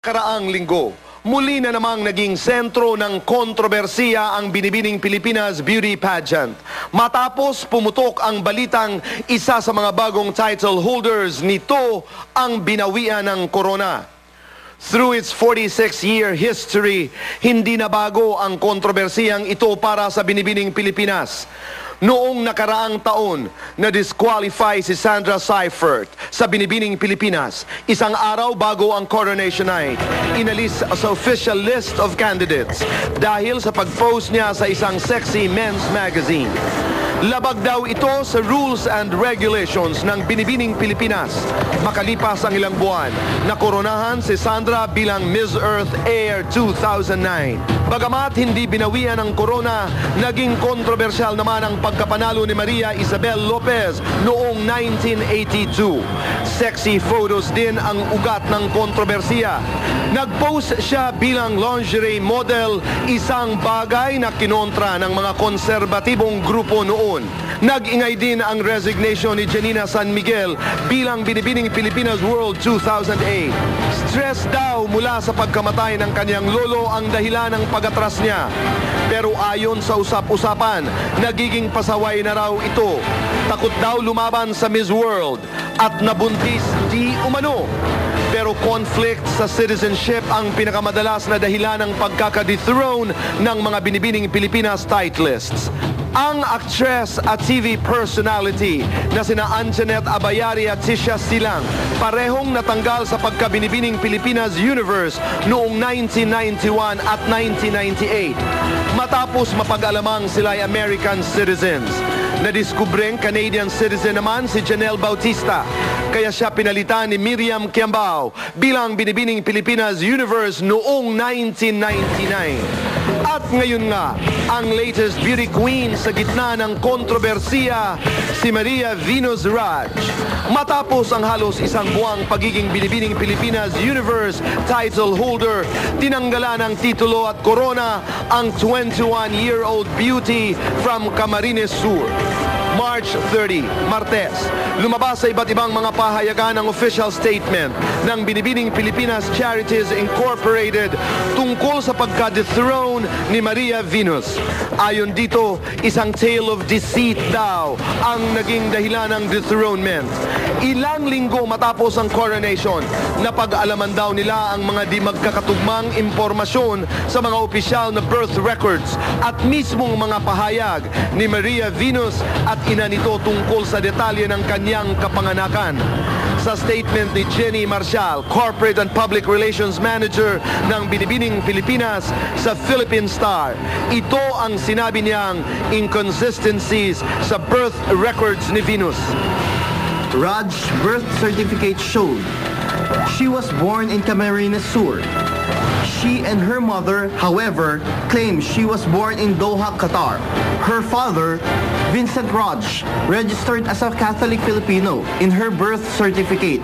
Karaang linggo, muli na namang naging sentro ng kontrobersiya ang Binibining Pilipinas Beauty Pageant. Matapos pumutok ang balitang isa sa mga bagong title holders nito ang binawian ng corona. Through its 46-year history, hindi na bago ang kontrobersiyang ito para sa Binibining Pilipinas. Noong nakaraang taon, na-disqualify si Sandra Seifert sa Binibining Pilipinas. Isang araw bago ang coronation night, inalis sa official list of candidates dahil sa pag-post niya sa isang sexy men's magazine. Labag daw ito sa rules and regulations ng Binibining Pilipinas. Makalipas ang ilang buwan, nakoronahan si Sandra bilang Miss Earth Air 2009. Bagamat hindi binawian ng corona, naging kontrobersyal naman ang pagkapanalo ni Maria Isabel Lopez noong 1982. Sexy photos din ang ugat ng kontrobersiya. Nag-post siya bilang lingerie model, isang bagay na kinontra ng mga konserbatibong grupo noon. Nag-ingay din ang resignation ni Janina San Miguel bilang Binibining Pilipinas World 2008. Stress daw mula sa pagkamatay ng kanyang lolo ang dahilan ng pag-atras niya. Pero ayon sa usap-usapan, nagiging pasaway na raw ito. Takot daw lumaban sa Miss World at nabuntis di umano. Pero conflict sa citizenship ang pinakamadalas na dahilan ng pagkaka-dethrone ng mga Binibining Pilipinas titleists. Ang actress at TV personality na sina Anjanette Abayari at Tisha Silang parehong natanggal sa pagka-Binibining Pilipinas Universe noong 1991 at 1998 matapos mapag-alamang sila ay American citizens. Nadiskubreng Canadian citizen naman si Janelle Bautista, kaya siya pinalitan ni Miriam Kiambao bilang Binibining Pilipinas Universe noong 1999. At ngayon nga, ang latest beauty queen sa gitna ng kontrobersiya, si Maria Venus Raj. Matapos ang halos isang buwang pagiging Binibining Pilipinas Universe title holder, tinanggalan ng titulo at corona ang 21-year-old beauty from Camarines Sur. March 30, Martes, lumabas sa iba't ibang mga pahayagan ang official statement ng Binibining Pilipinas Charities Incorporated tungkol sa pagka-dethrone ni Maria Venus. Ayon dito, isang tale of deceit daw ang naging dahilan ng dethronement. Ilang linggo matapos ang coronation, napag-alaman daw nila ang mga di magkakatugmang impormasyon sa mga opisyal na birth records at mismong mga pahayag ni Maria Venus at ina nito tungkol sa detalye ng kanyang kapanganakan. Sa statement ni Jenny Marcial, Corporate and Public Relations Manager ng Binibining Pilipinas sa Philippine Star, ito ang sinabi niyang inconsistencies sa birth records ni Venus. Raj's birth certificate showed she was born in Camarines Sur. She and her mother, however, claimed she was born in Doha, Qatar. Her father, Vincent Raj, registered as a Catholic Filipino in her birth certificate,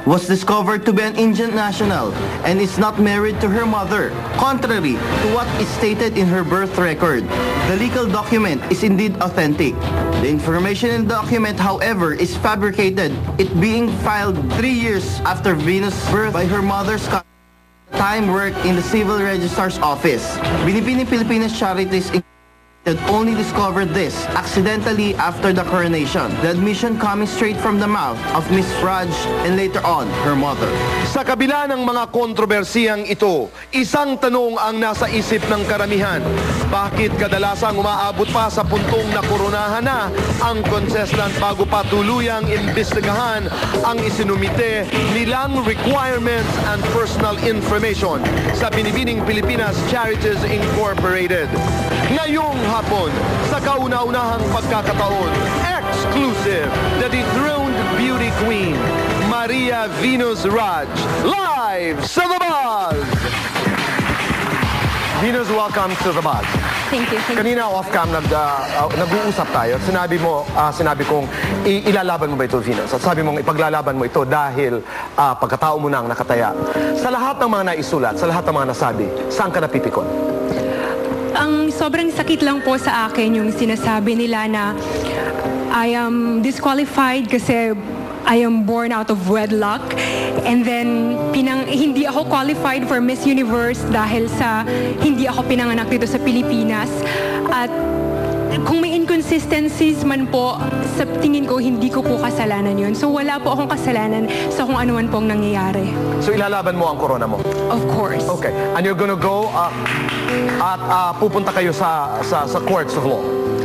was discovered to be an Indian national and is not married to her mother, contrary to what is stated in her birth record. The legal document is indeed authentic. The information in the document, however, is fabricated, it being filed 3 years after Venus' birth by her mother's time worked in the Civil Registrar's Office. Binibining Pilipinas Charities that only discovered this accidentally after the coronation. The admission coming straight from the mouth of Miss Raj and later on, her mother. Sa kabila ng mga kontrobersiyang ito, isang tanong ang nasa isip ng karamihan. Bakit kadalasang umaabot pa sa puntong nakoronahan na ang contestant bago pa tuluyang imbestigahan ang isinumite nilang requirements and personal information sa Binibining Pilipinas Charities Incorporated? Ngayong hapon, sa kauna-unahang pagkakataon, exclusive, the dethroned beauty queen, Maria Venus Raj, live sa The Buzz! Venus, welcome to The Buzz. Thank you. Kanina off-cam nag-uusap tayo at sinabi kong ilalaban mo ba ito, Venus? At sabi mong ipaglalaban mo ito dahil pagkatao mo nang nakataya. Sa lahat ng mga naisulat, sa lahat ng mga nasabi, saan ka napipikon? Ang sobrang sakit lang po sa akin yung sinasabi nila na I am disqualified kasi I am born out of wedlock. And then, hindi ako qualified for Miss Universe dahil sa hindi ako pinanganak dito sa Pilipinas. At kung may inconsistencies man po, sa tingin ko, hindi ko po kasalanan yun. So wala po akong kasalanan sa kung ano man pong nangyayari. So ilalaban mo ang corona mo? Of course. Okay. And you're gonna go at pupunta kayo sa courts of law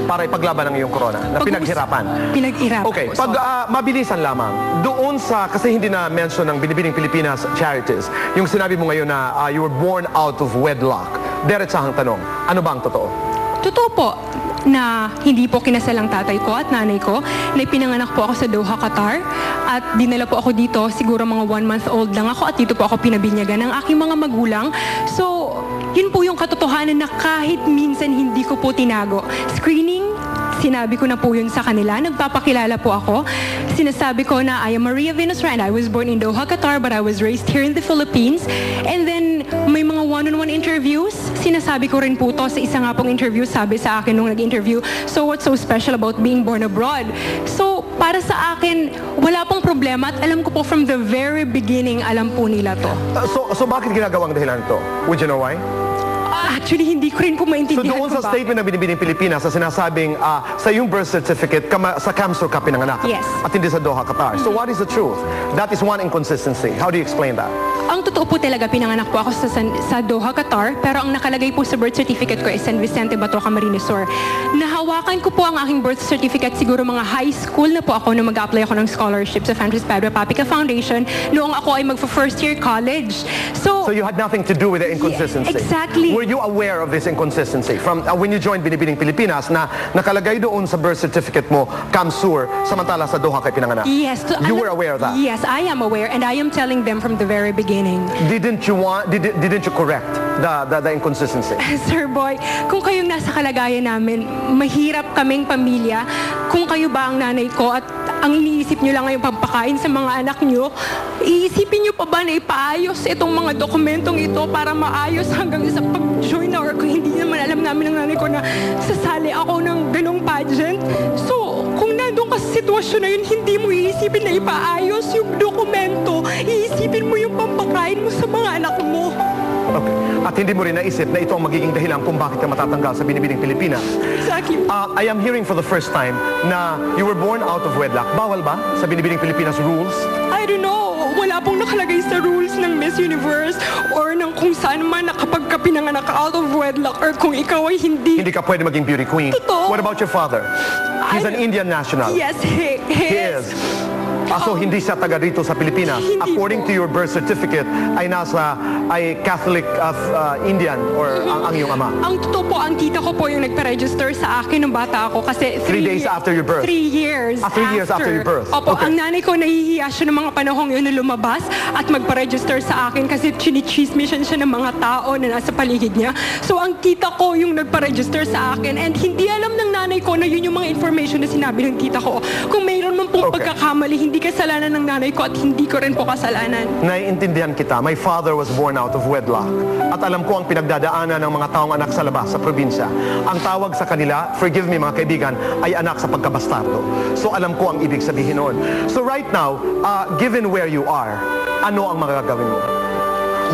para ipaglaban ang iyong corona na pinaghirapan. Pinaghirapan Okay, po. pag mabilisan lamang, doon sa, kasi hindi na mention ng Binibining Pilipinas Charities, yung sinabi mo ngayon na you were born out of wedlock, diretsahang tanong, ano ba ang totoo? Totoo po na hindi po kinasal ang tatay ko at nanay ko, na pinanganak po ako sa Doha, Qatar, at dinala po ako dito, siguro mga 1 month old lang ako, at dito po ako pinabinyagan ng aking mga magulang. So, yun po yung katotohanan na kahit minsan hindi ko po tinago. Screening, sinabi ko na po yun sa kanila. Nagpapakilala po ako. Sinasabi ko na I am Maria Venusra and I was born in Doha, Qatar, but I was raised here in the Philippines. And then, may mga one-on-one interviews. Sinasabi ko rin po to sa isa nga pong interview. Sabi sa akin nung nag-interview, so what's so special about being born abroad? So, para sa akin, wala pong problema at alam ko po from the very beginning, alam po nila to. So bakit ginagawang dahilan ito? Would you know why? Actually, hindi ko rin po So maintindihan doon sa kung bakit. statement ng Binibining Pilipinas na sinasabing sa iyong birth certificate, sa Kamsur ka pinanganak. Yes. At hindi sa Doha, Qatar. So what is the truth? That is one inconsistency. How do you explain that? Ang totoo po talaga, pinanganak po ako sa Doha, Qatar, pero ang nakalagay po sa birth certificate ko is San Vicente Bato, Camarines Sur. Nahawakan ko po ang aking birth certificate siguro mga high school na po ako na mag-apply ako ng scholarship sa Francis Padua Papica Foundation noong ako ay magfa-first year college. So you had nothing to do with the inconsistency? Exactly. Were you aware of this inconsistency from when you joined Binibining Pilipinas na nakalagay doon sa birth certificate mo, Kamsur, samantala sa Doha kay pinanganak? Yes. You were aware of that? Yes, I am aware and I am telling them from the very beginning. Didn't you correct the inconsistency? Sir Boy, kung kayong nasa kalagayan namin, mahirap kaming pamilya. Kung kayo ba ang nanay ko at ang iniisip nyo lang ngayong pampakain sa mga anak nyo, iisipin nyo pa ba na ipaayos itong mga dokumentong ito para maayos hanggang sa pag-join na or kung hindi naman alam namin ng nanay ko na sasali ako ng ganong pageant. So, kung nandun ka sa sitwasyon na yun, hindi mo iisipin na ipaayos yung dokumento. Iisipin mo yung pampakain mo sa mga anak mo. Okay. At hindi mo rin naisip na ito ang magiging dahilan kung bakit ka matatanggal sa Binibining Pilipinas. Exactly. I am hearing for the first time na you were born out of wedlock. Bawal ba sa Binibining Pilipinas rules? I don't know. Wala pong nakalagay sa rules ng Miss Universe or ng kung saan man na kapag ka pinanganak ka out of wedlock or kung ikaw ay hindi. Hindi ka pwede maging beauty queen. Totoo. What about your father? He's an Indian national. Yes, he is. So hindi siya taga rito sa Pilipinas. Hindi According po. to your birth certificate, ay Catholic of Indian or ang iyong ama. Ang totoo po, ang tita ko po yung nagpa-register sa akin nung bata ako kasi 3 days after your birth? 3 years. 3 years after your birth. Opo, Okay. ang nanay ko nahihiya siya ng mga panahong yun na lumabas at magpa-register sa akin kasi chinichismisan siya ng mga tao na nasa paligid niya. So ang tita ko yung nagpa-register sa akin and hindi alam ng nanay ko na yun yung mga information na sinabi ng tita ko. Kung mayroon man pong Okay. pagkakamali, hindi kasalanan ng nanay ko at hindi ko rin po kasalanan. Naiintindihan kita, my father was born out of wedlock. At alam ko ang pinagdadaanan ng mga taong anak sa labas, sa probinsya. Ang tawag sa kanila, forgive me mga kaibigan, ay anak sa pagkabastardo. So alam ko ang ibig sabihin noon. So right now, given where you are, ano ang magagawin mo?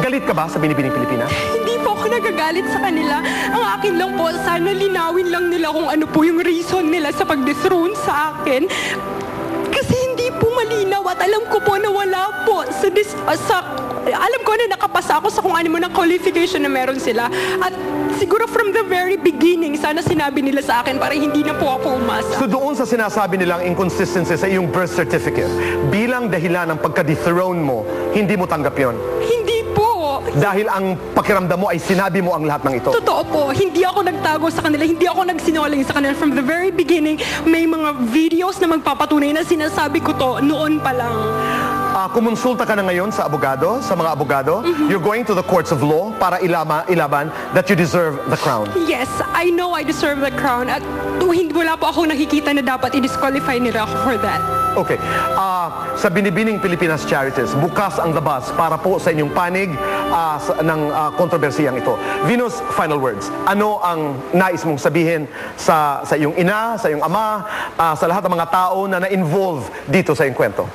Galit ka ba sa Binibining Pilipinas? Hindi po ako nagagalit sa kanila. Ang akin lang po, sana linawin lang nila kung ano po yung reason nila sa pag-dethrone sa akin. Kasi hindi po malinaw at alam ko po na wala po alam ko na nakapasa ako sa kung ano mo ng qualification na meron sila. At siguro from the very beginning, sana sinabi nila sa akin para hindi na po ako umasa. So doon sa sinasabi nilang inconsistency sa iyong birth certificate, bilang dahilan ng pagka-dethrone mo, hindi mo tanggap yon. Hindi po. Dahil ang pakiramdam mo ay sinabi mo ang lahat ng ito. Totoo po, hindi ako nagtago sa kanila, hindi ako nagsinungaling sa kanila. From the very beginning, may mga videos na magpapatunay na sinasabi ko to noon pa lang. Kumonsulta ka na ngayon sa abogado, sa mga abogado. You're going to the courts of law para ilaban that you deserve the crown. Yes, I know I deserve the crown at wala po ako nakikita na dapat i-disqualify nila ako for that. Okay. Sa Binibining Pilipinas Charities, bukas ang labas para po sa inyong panig ng kontrobersiyang ito. Venus, final words. Ano ang nais mong sabihin sa iyong ina, sa iyong ama, sa lahat ng mga tao na na-involve dito sa iyong kwento?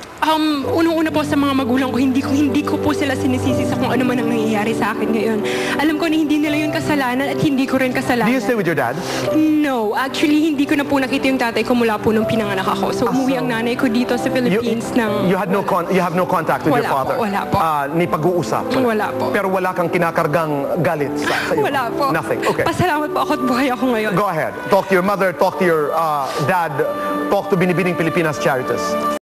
Unang-una po sa mga magulang ko, hindi ko po sila sinisisi sa kung ano man ang nangyayari sa akin ngayon. Alam ko na hindi nila yun kasalanan at hindi ko rin kasalanan. Do you stay with your dad? No, actually hindi ko na po nakita yung tatay ko mula po nung pinanganak ako. So umuwi ang nanay ko dito sa Philippines You have no contact with your Wala po, father? wala po. Ni pag-uusap? Wala po. Pero wala kang kinakargang galit sa iyo? Wala po. Nothing. Okay. Pasalamat po ako at buhay ako ngayon. Go ahead. Talk to your mother, talk to your dad, talk to Binibining Pilipinas Charities.